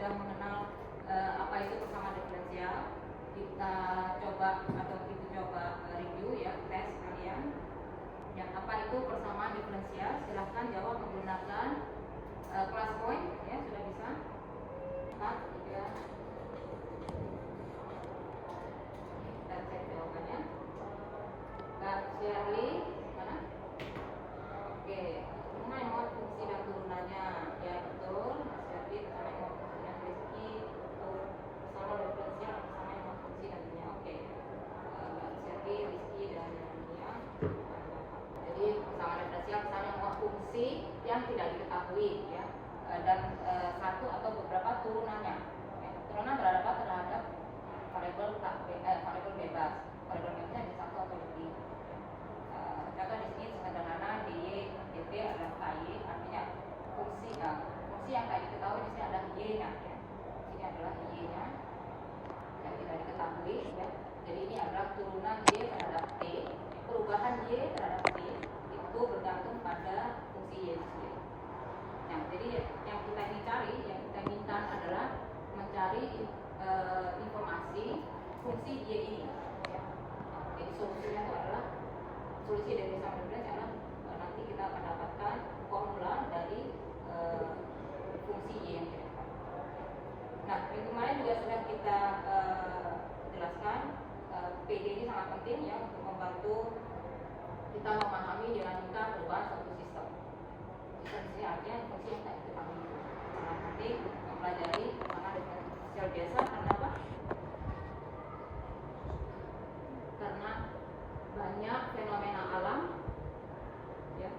sudah mengenal apa itu persamaan diferensial. Kita coba atau kita coba review ya, tes kalian. Yang apa itu persamaan diferensial? Silahkan jawab menggunakan class point ya, sudah bisa. 4, 3. Kita cek jawabannya. Kak Shirley, mana? Oke, mana yang mau fungsi dan turunannya? Ya betul, Mas Shirley sama yang mau fungsi dan Rizky sama diferensial sama yang mau fungsi dan turunannya. Oke, Kak Shirley, Rizky dan Nia. Jadi persamaan diferensial sama yang mau fungsi yang tidak diketahui ya, dan satu atau beberapa turunannya. Turunan terhadap apa? Terhadap variabel bebas. Variabel bebasnya ada satu atau lebih. Contoh di sini sederhana dy dt adalah ky, artinya fungsi yang tidak diketahui di sini adalah y-nya ya. Ini adalah y-nya yang tidak diketahui ya. Jadi ini adalah turunan y terhadap t. Perubahan y terhadap t itu bergantung pada fungsi y sendiri. Nah, jadi yang kita ingin cari, yang kita inginkan adalah mencari informasi fungsi y ini. Ya. Jadi solusinya itu adalah solusi dari persamaan diferensial adalah nanti kita akan dapatkan formula dari fungsi y yang kita dapat. Nah, yang kemarin juga sudah kita jelaskan, PD ini sangat penting ya untuk membantu kita memahami dinamika perubahan suatu sistem. Sistem ini artinya fungsi yang tak diketahui. Sangat penting mempelajari persamaan diferensial biasa karena apa? Karena banyak fenomena alam ya,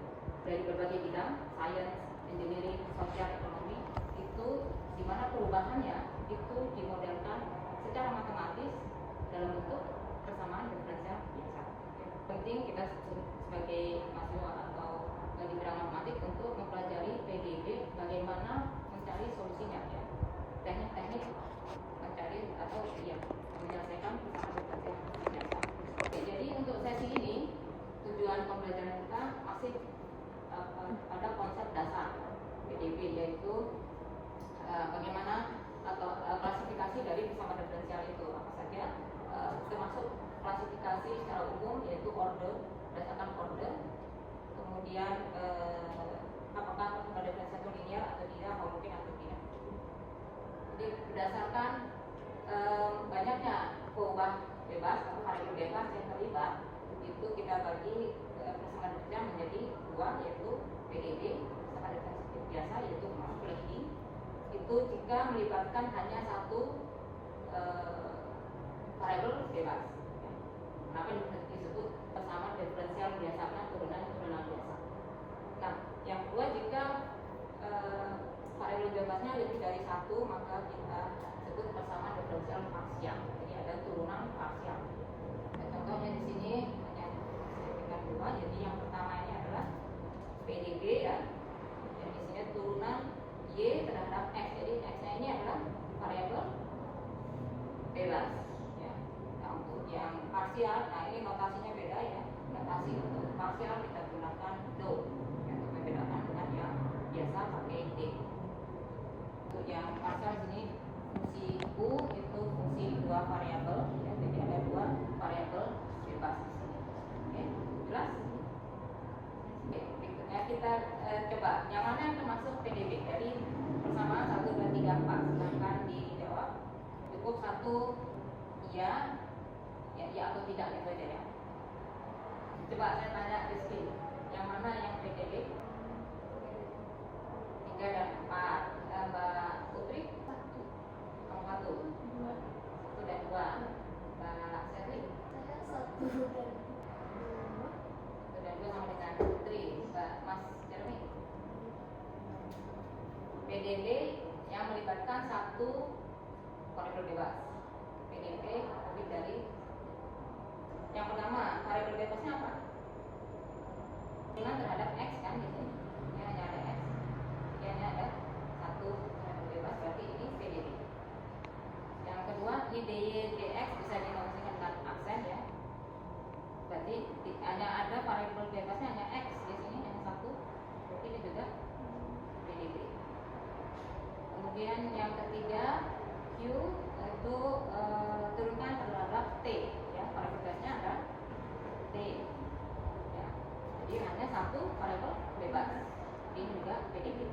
dari berbagai bidang, sains, engineering, sosial, ekonomi, itu di mana perubahannya itu dimodelkan secara matematis dalam bentuk persamaan diferensial biasa. Penting kita sebagai mahasiswa atau di bidang matematik untuk mempelajari PDB, bagaimana mencari solusinya ya, teknik-teknik mencari atau ya menyelesaikan persamaan diferensial biasa. Oke, jadi untuk sesi ini tujuan pembelajaran kita masih pada konsep dasar PDB, yaitu bagaimana atau klasifikasi dari persamaan diferensial itu apa saja, termasuk klasifikasi secara umum yaitu order, berdasarkan order, kemudian apakah persamaan diferensial itu linear atau tidak, homogen atau tidak. Jadi berdasarkan banyaknya perubahan bebas atau variabel bebas yang terlibat, itu kita bagi persamaan diferensial menjadi dua, yaitu PDB, persamaan diferensial biasa, yaitu plating. Itu jika melibatkan hanya satu variabel bebas. Kenapa disebut persamaan diferensial biasa? Karena turunan biasa. Nah, yang kedua, jika variabel bebasnya lebih dari satu, maka kita sebut persamaan diferensial parsial. Jadi ada turunan parsial. Nah, contohnya di sini hanya saya dua. Jadi yang pertama ini adalah PDB ya. Dan di sini turunan y terhadap x. Jadi x-nya ini adalah variabel bebas. Ya. Nah, untuk yang parsial, nah ini notasinya beda ya. Notasi untuk parsial kita gunakan do ya, untuk membedakan dengan yang biasa pakai d. Untuk yang parsial sini fungsi u itu fungsi dua variabel ya, jadi ada dua variabel bebas di sini. Oke, jelas? Oke, berikutnya kita coba yang mana yang termasuk PDB. Jadi persamaan 1, 2, 3, 4 silahkan dijawab. Cukup satu iya, ya iya atau tidak gitu aja ya. Coba saya tanya Rizky, yang mana yang PDB? 3 dan 4. Mbak Putri? 1. Kamu 1. 1 dan 2. Mbak Sherly? Saya 1 dan 2. 1 dan 2 sama dengan Putri. Mas Jeremy? PDB yang melibatkan satu variabel bebas. PDB lebih dari yang pertama, variabel bebasnya apa? Turunan terhadap x kan di sini. Ini hanya ada x. Ini hanya ada satu variabel bebas, berarti ini PDB. Yang kedua, ini dy dx bisa dinotasikan dengan aksen ya. Berarti hanya ada variabel bebasnya hanya x di sini hanya satu. Berarti ini juga PDB. Kemudian yang yang ketiga Q itu turunkan terhadap T ya, variabel bebasnya ada T ya. Jadi hanya satu variabel bebas. Ini juga PDB.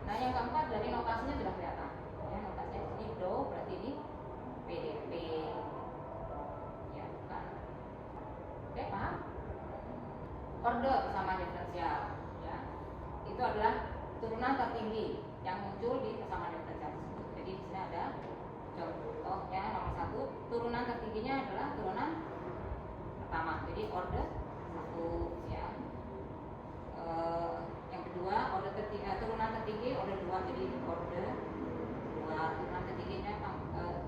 Nah yang keempat dari notasinya sudah kelihatan ya, notasinya di sini do, berarti ini PDB ya, bukan. Oke, paham? Order persamaan diferensial ya, itu adalah turunan tertinggi yang muncul di persamaan diferensial tersebut. Jadi di sini ada contohnya nomor 1, turunan tertingginya adalah turunan pertama, jadi order 1 ya. Yang kedua order turunan tertinggi order 2, jadi order 2. Turunan tertingginya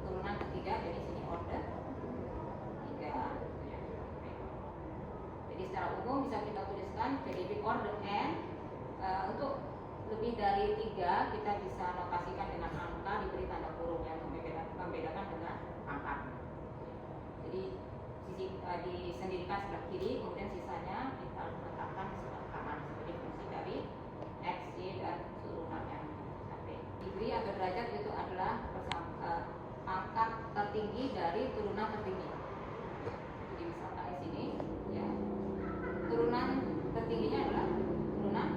turunan ketiga, jadi sini order 3 ya. Jadi secara umum bisa kita tuliskan PDB order n. Untuk lebih dari 3 kita bisa notasikan dengan angka diberi tanda kurung yang membedakan dengan pangkat. Jadi disendirikan sebelah kiri, kemudian sisanya kita letakkan di sebelah kanan sebagai fungsi dari x, y, dan turunannya sampai. Degree atau derajat itu adalah pangkat tertinggi dari turunan tertinggi. Jadi misalkan di sini ya, turunan tertingginya adalah turunan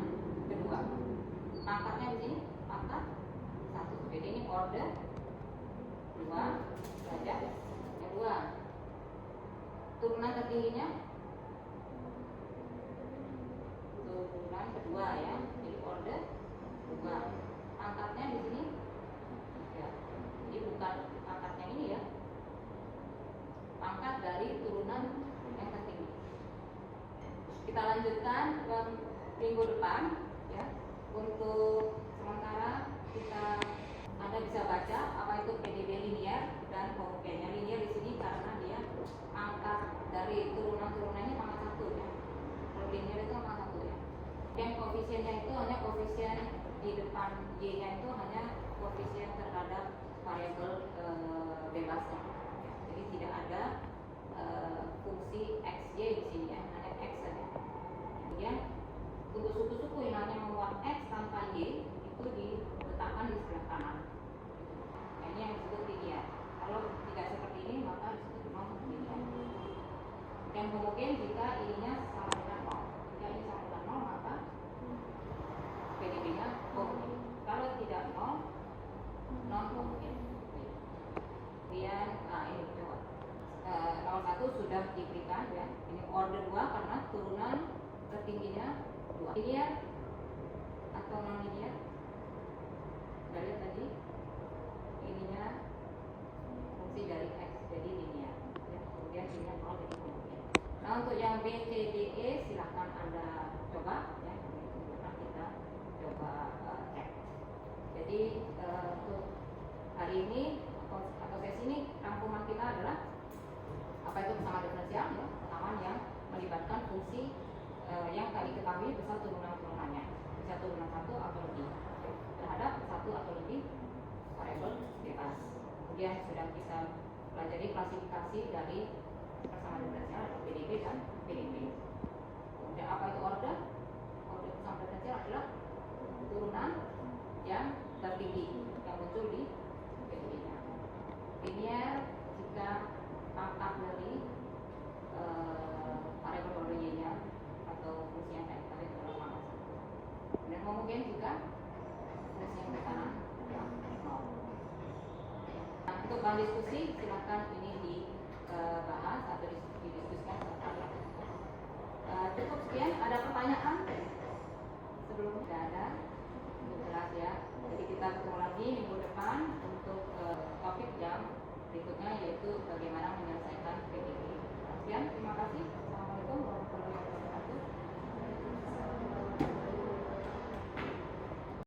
kedua. Pangkatnya di sini pangkat 1. Jadi ini order 2 derajat. Yang 2 turunan tertingginya turunan kedua ya, jadi order 2. Pangkatnya di sini ya, jadi bukan pangkatnya ini ya, pangkat dari turunan yang tertinggi. Kita lanjutkan ke minggu depan ya. Untuk sementara Anda bisa baca apa itu PDB linear dan homogennya. Linear di sini karena dia pangkat dari turunannya pangkat 1 ya. Kalau linear itu pangkat 1 ya. Dan koefisiennya itu hanya koefisien di depan y-nya itu hanya koefisien terhadap variabel bebasnya. Ya. Jadi tidak ada fungsi xy di sini ya, hanya x saja. Kemudian untuk suku-suku yang hanya memuat x tanpa y itu diletakkan di sebelah kanan. Nah, ini yang disebut linear. Kalau tidak seperti ini maka disebut non linear. Dan homogen jika ininya sama dengan 0. Jika ini sama dengan 0 maka PDB-nya homogen. Kalau tidak 0, non homogen. Kemudian ini coba. Nomor 1 sudah diberikan ya. Ini order 2 karena turunan tertingginya 2. Linear atau non linear? Kita lihat tadi ininya fungsi dari x jadi linear ya. Kemudian ininya 0 jadi homogen. Nah untuk yang B, C, D, E silahkan Anda coba ya. Nah, kita coba cek. Jadi untuk hari ini atau sesi ini rangkuman kita adalah apa itu persamaan diferensial ya, persamaan yang melibatkan fungsi yang tadi ketahui besar turunan-turunannya, bisa turunan 1 atau lebih ya, terhadap 1 atau lebih variabel bebas. Kemudian sudah kita pelajari klasifikasi dari persamaan diferensial atau PDB dan PDB. Kemudian apa itu order? Order persamaan diferensial adalah turunan yang tertinggi yang muncul di PDB-nya. Linear jika pangkat dari variabel order y-nya atau fungsi yang tadi kita lihat adalah pangkat 1. Kemudian homogen juga fungsi yang ke kanan yang 0. Nah, untuk bahan diskusi silakan ini dibahas atau didiskusikan secara cukup sekian. Ada pertanyaan sebelum tidak ada? Jelas ya. Jadi kita ketemu lagi minggu depan untuk topik yang berikutnya yaitu bagaimana menyelesaikan PDB. Sekian, terima kasih. Assalamualaikum warahmatullahi wabarakatuh.